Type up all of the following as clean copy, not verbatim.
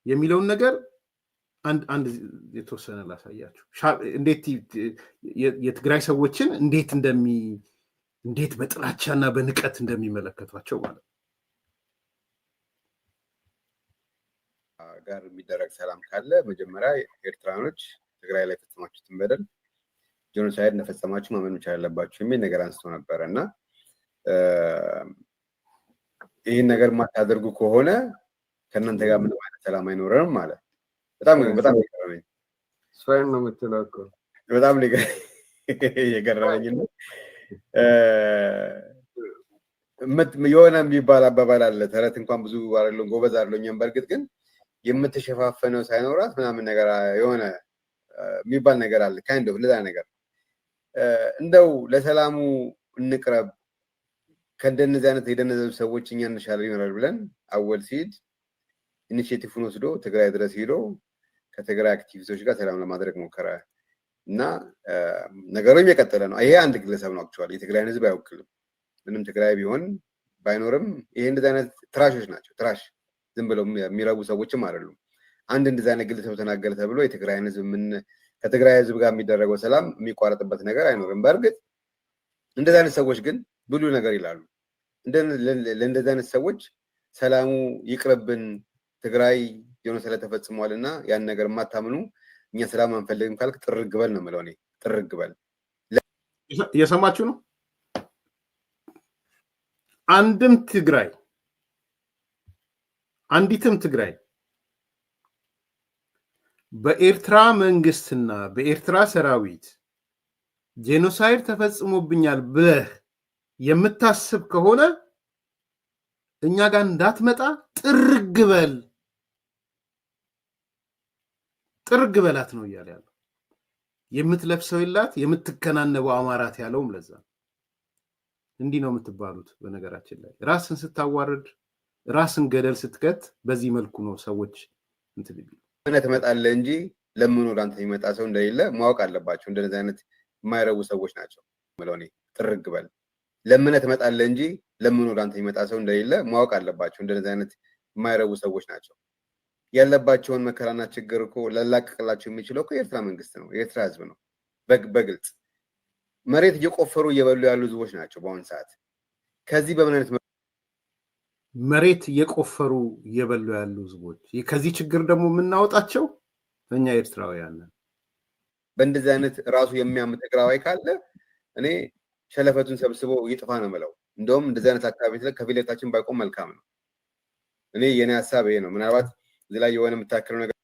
የሚለውን ነገር አንድ የተወሰነ ላሳያችሁ እንዴት የትግራይ ሰዎችን እንዴት በጥላቻና በንቀት እንደሚመለከቷቸው ማለት ነው። ጋር የሚደረግ ሰላም ካለ መጀመሪያ ኤርትራኖች ትግራይ ላይ ፈጸማችሁትን በደል ጄኖሳይድ እንደፈጸማችሁ ማመን መቻል አለባችሁ የሚል ነገር አንስቶ ነበር እና ይህን ነገር ማታደርጉ ከሆነ ከእናንተ ጋር ምንም አይነት ሰላም አይኖርም ማለት በጣም ይገርመኝ። ስራዬን ነው የምትለው እኮ በጣም የገረመኝ ነው። የሆነ የሚባል አባባል አለ፣ ተረት እንኳን ብዙ አይደለም ጎበዝ አይደለኝም። በእርግጥ ግን የምትሸፋፈነው ሳይኖራት ምናምን ነገር የሆነ የሚባል ነገር አለ። ካይንድ ኦፍ ለዛ ነገር እንደው ለሰላሙ እንቅረብ ከእንደነዚህ አይነት የደነዘዙ ሰዎች እኛ እንሻለን ይሆናል ብለን አወል ሲድ ኢኒሺዬቲቭን ወስዶ ትግራይ ድረስ ሄዶ ከትግራይ አክቲቪስቶች ጋር ሰላም ለማድረግ ሞከረ እና ነገሩ እየቀጠለ ነው። ይሄ አንድ ግለሰብ ነው አክቹዋሊ የትግራይን ህዝብ አይወክልም። ምንም ትግራይ ቢሆን ባይኖርም ይሄ እንደዚህ አይነት ትራሾች ናቸው። ትራሽ ዝም ብለው የሚረቡ ሰዎችም አይደሉም። አንድ እንደዚህ አይነት ግለሰብ ተናገረ ተብሎ የትግራይን ህዝብ ከትግራይ ህዝብ ጋር የሚደረገው ሰላም የሚቋረጥበት ነገር አይኖርም። በእርግጥ እንደዚህ አይነት ሰዎች ግን ብሉ ነገር ይላሉ። ለእንደዚህ አይነት ሰዎች ሰላሙ ይቅርብን ትግራይ ጄኖሳይድ ተፈጽሟልና ያን ነገር ማታምኑ እኛ ሰላም አንፈልግም ካልክ ጥርግ በል ነው የምለው እኔ። ጥርግ በል። እየሰማችሁ ነው። አንዲትም ትግራይ በኤርትራ መንግስትና በኤርትራ ሰራዊት ጄኖሳይድ ተፈጽሞብኛል ብለህ የምታስብ ከሆነ እኛ ጋር እንዳትመጣ ጥርግ በላት ነው እያለ ያለው። የምትለብሰው ይላት የምትከናነበው አማራት ያለውም ለዛ እንዲህ ነው የምትባሉት። በነገራችን ላይ ራስን ስታዋርድ ራስን ገደል ስትከት በዚህ መልኩ ነው ሰዎች እንትን ቢሉ እነ ትመጣለህ እንጂ ለምን ወደ አንተ የሚመጣ ሰው እንደሌለ ማወቅ አለባቸው። እንደዚህ አይነት የማይረቡ ሰዎች ናቸው ማለት ነው። ጥርግ በል ለምን ትመጣለህ እንጂ ለምን ወደ አንተ የሚመጣ ሰው እንደሌለ ማወቅ አለባቸው። እንደዚህ አይነት የማይረቡ ሰዎች ናቸው። ያለባቸውን መከራና ችግር እኮ ላላቀቅላቸው የሚችለው እኮ የኤርትራ መንግስት ነው፣ የኤርትራ ህዝብ ነው። በግልጽ መሬት እየቆፈሩ እየበሉ ያሉ ህዝቦች ናቸው በአሁን ሰዓት። ከዚህ በምን አይነት መሬት እየቆፈሩ እየበሉ ያሉ ህዝቦች ከዚህ ችግር ደግሞ የምናወጣቸው እኛ ኤርትራውያን ነን። በእንደዚህ አይነት ራሱ የሚያምጥ ትግራዋይ ካለ እኔ ሸለፈቱን ሰብስቦ ይጥፋ ነው የምለው። እንደውም እንደዚህ አይነት አካባቢ ላይ ከፊለታችን ባይቆም መልካም ነው። እኔ የኔ ሐሳብ ይሄ ነው። ምናልባት እዚህ ላይ የሆነ የምታከለው ነገር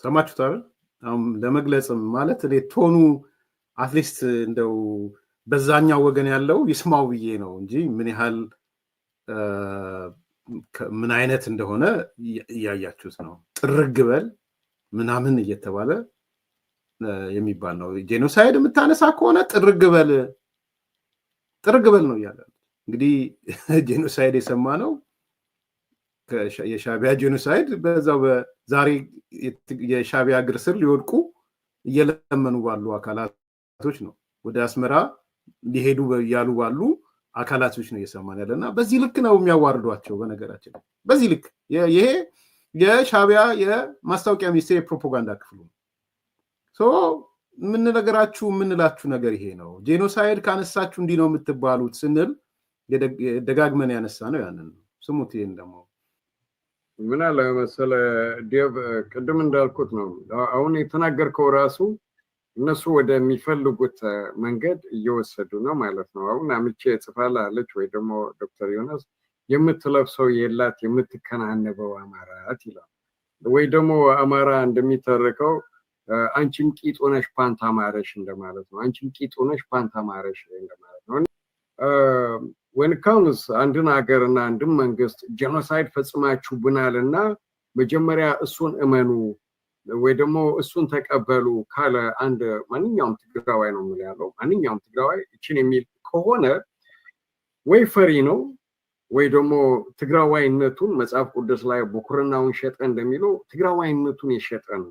ሰማችሁት አይደል? አሁን ለመግለጽም ማለት እኔ ቶኑ አትሊስት እንደው በዛኛው ወገን ያለው ይስማው ብዬ ነው እንጂ ምን ያህል ምን አይነት እንደሆነ እያያችሁት ነው። ጥርግ በል ምናምን እየተባለ የሚባል ነው። ጄኖሳይድ የምታነሳ ከሆነ ጥርግ በል ነው እያለ እንግዲህ ጄኖሳይድ የሰማ ነው የሻቢያ ጄኖሳይድ በዛው በዛሬ የሻቢያ እግር ስር ሊወድቁ እየለመኑ ባሉ አካላቶች ነው። ወደ አስመራ ሊሄዱ ያሉ ባሉ አካላቶች ነው እየሰማን ያለና በዚህ ልክ ነው የሚያዋርዷቸው። በነገራችን በዚህ ልክ ይሄ የሻቢያ የማስታወቂያ ሚኒስቴር የፕሮፓጋንዳ ክፍሉ ነው። የምንላችሁ ነገር ይሄ ነው። ጄኖሳይድ ካነሳችሁ እንዲህ ነው የምትባሉት ስንል ደጋግመን ያነሳ ነው ያንን ነው። ስሙት። ይሄን ደግሞ ምን አለ መሰለህ ዴቭ፣ ቅድም እንዳልኩት ነው አሁን የተናገርከው ራሱ እነሱ ወደሚፈልጉት መንገድ እየወሰዱ ነው ማለት ነው። አሁን አምቼ ጽፋላለች ወይ ደግሞ ዶክተር ዮናስ የምትለብሰው የላት የምትከናነበው አማራት ይላል። ወይ ደግሞ አማራ እንደሚተርከው አንቺም ቂጥ ሆነሽ ፓንት አማረሽ እንደማለት ነው። አንቺም ቂጥ ሆነሽ ፓንት አማረሽ እንደማለት ነው። when comes አንድን ሀገርና አንድን መንግስት ጄኖሳይድ ፈጽማችሁብናልና መጀመሪያ እሱን እመኑ ወይ ደግሞ እሱን ተቀበሉ ካለ አንድ ማንኛውም ትግራዋይ ነው የሚለው ማንኛውም ትግራዋይ እቺን የሚል ከሆነ ወይ ፈሪ ነው ወይ ደግሞ ትግራዋይነቱን መጽሐፍ ቅዱስ ላይ በኩርናውን ሸጠ እንደሚለው ትግራዋይነቱን የሸጠ ነው።